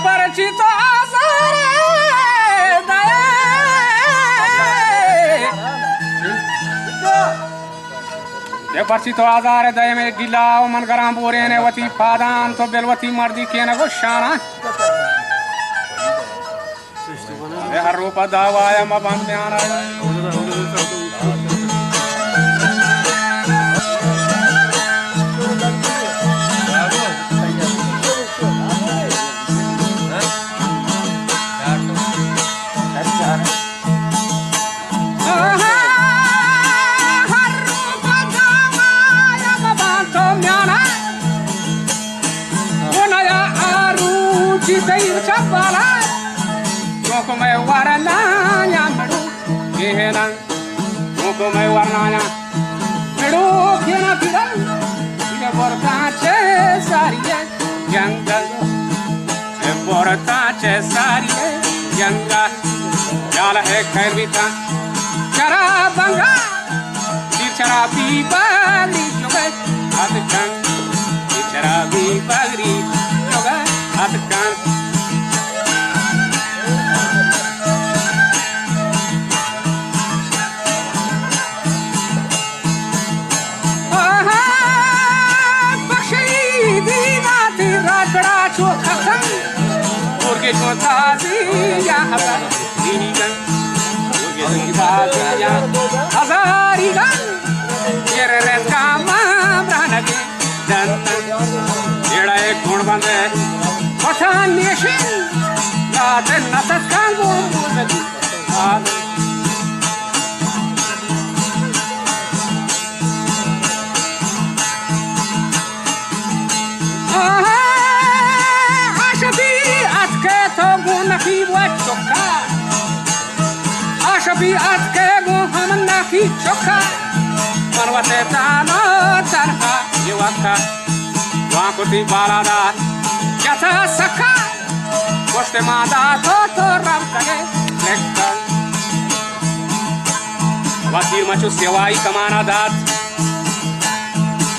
परिचित आजारे दये परिचित आजारे दये में गिलाव मन गराम बोरे ने वती पादान तो बेलवती मर्दी के न गो शाना हर रूप दावाया मबन ध्यान Come warnanya medu kena come warnanya medu kena tidak tidak bortace sariye janggal bortace sariye janggal jala hai khair bita chara banga chara bi bagri joge atkan chara bi bagri joge atkan Fantazia Hinigan Fantazia Hazarigan Yerren Kama Branage Dan Yeda ek ghund bande Pathan nation Laten natat kango muzadi Nafi buat choka, ashabi atke go ham nafi choka, marwate tano tanha yewaka, wakuti balada, jata saka, koste mada to ramkage lekkan, wakir machu sewai kamana dat,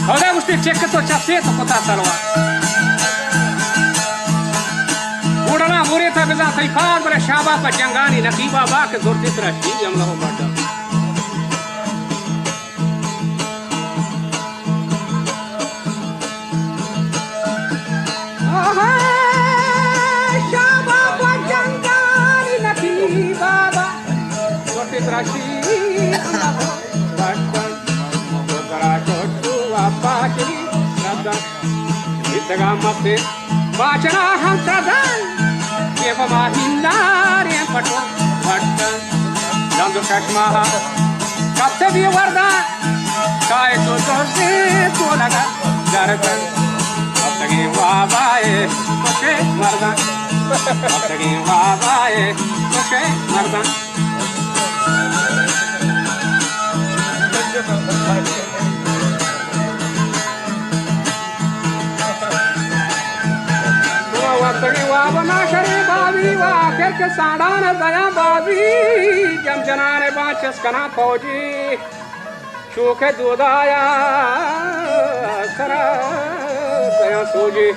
hoda uste check to chapse to kota salwa. उड़ना बुरे था बिजा सैफार बरे शाबा पर जंगानी नकीबा बा के जोर तितरा she हमला हो बाटा आहा शाबा पर जंगानी नकीबा बा जोर तितरा शी हमला हो बाटा जोरा छोटू आपा की रदा इतगा मते बाचना हम सदन Eva mahindari pato patta dandu kashmaha kapte bhi varda kai to torse to laga jarkan aptagi babae koshe marda aptagi babae koshe marda aptagi babana shari के साड़ान दया बाजी जम जनाने बाचस कना फौजी शोखे दूधाया सरा दया सोजी